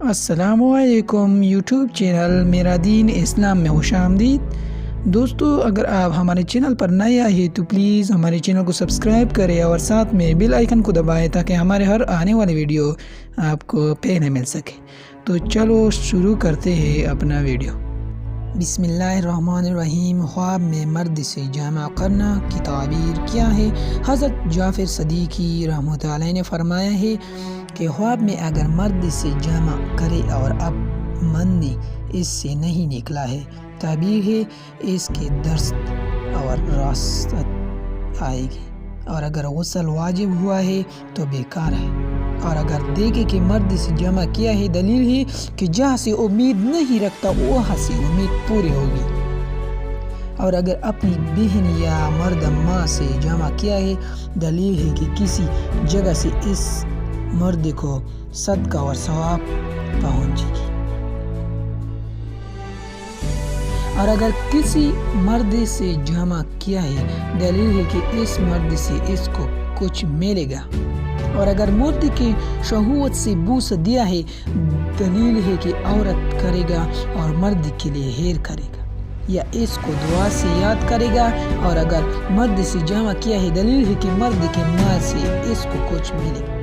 السلام علیکم YouTube channel میرا دین اسلام میں خوش آمدید۔ دوستو، اگر آپ ہمارے چینل پر نئے آئے ہیں تو پلیز ہمارے چینل کو سبسکرائب کریں اور ساتھ میں بیل آئیکن کو دبائیں تاکہ ہمارے ہر آنے والی ویڈیو آپ کو پہلے مل سکے۔ تو چلو شروع کرتے ہیں اپنا ویڈیو۔ بسم اللہ الرحمن الرحیم۔ خواب میں مرد سے جامع کرنا کی تعبیر کیا ہے؟ حضرت جعفر صدیقی رحمۃ اللہ علیہ نے فرمایا ہے کہ خواب میں اگر مرد سے جامع کرے اور اب منی اس سے نہیں نکلا ہے، تعبیر ہے اس کے درست اور راست آئے گی، اور اگر غسل واجب ہوا ہے تو بیکار ہے، اور اگر دیکھے کہ مرد سے جمع کیا ہے، دلیل ہے کہ جہاں سے امید نہیں رکھتا وہاں سے امید پوری ہوگی، اور اگر اپنی بہن یا مرد ماں سے جمع کیا ہے، دلیل ہے کہ کسی جگہ سے اس مرد کو صدقہ اور ثواب پہنچے گی، اور اگر کسی مرد سے جمع کیا ہے، دلیل ہے کہ اس مرد سے اس کو کچھ ملے گا، اور اگر مرد کی شہوت سے بوسہ دیا ہے، دلیل ہے کہ عورت کرے گا اور مرد کے لیے ہیر کرے گا یا اس کو دعا سے یاد کرے گا، اور اگر مرد سے جمع کیا ہے، دلیل ہے کہ مرد کے مال سے اس کو کچھ ملے گا۔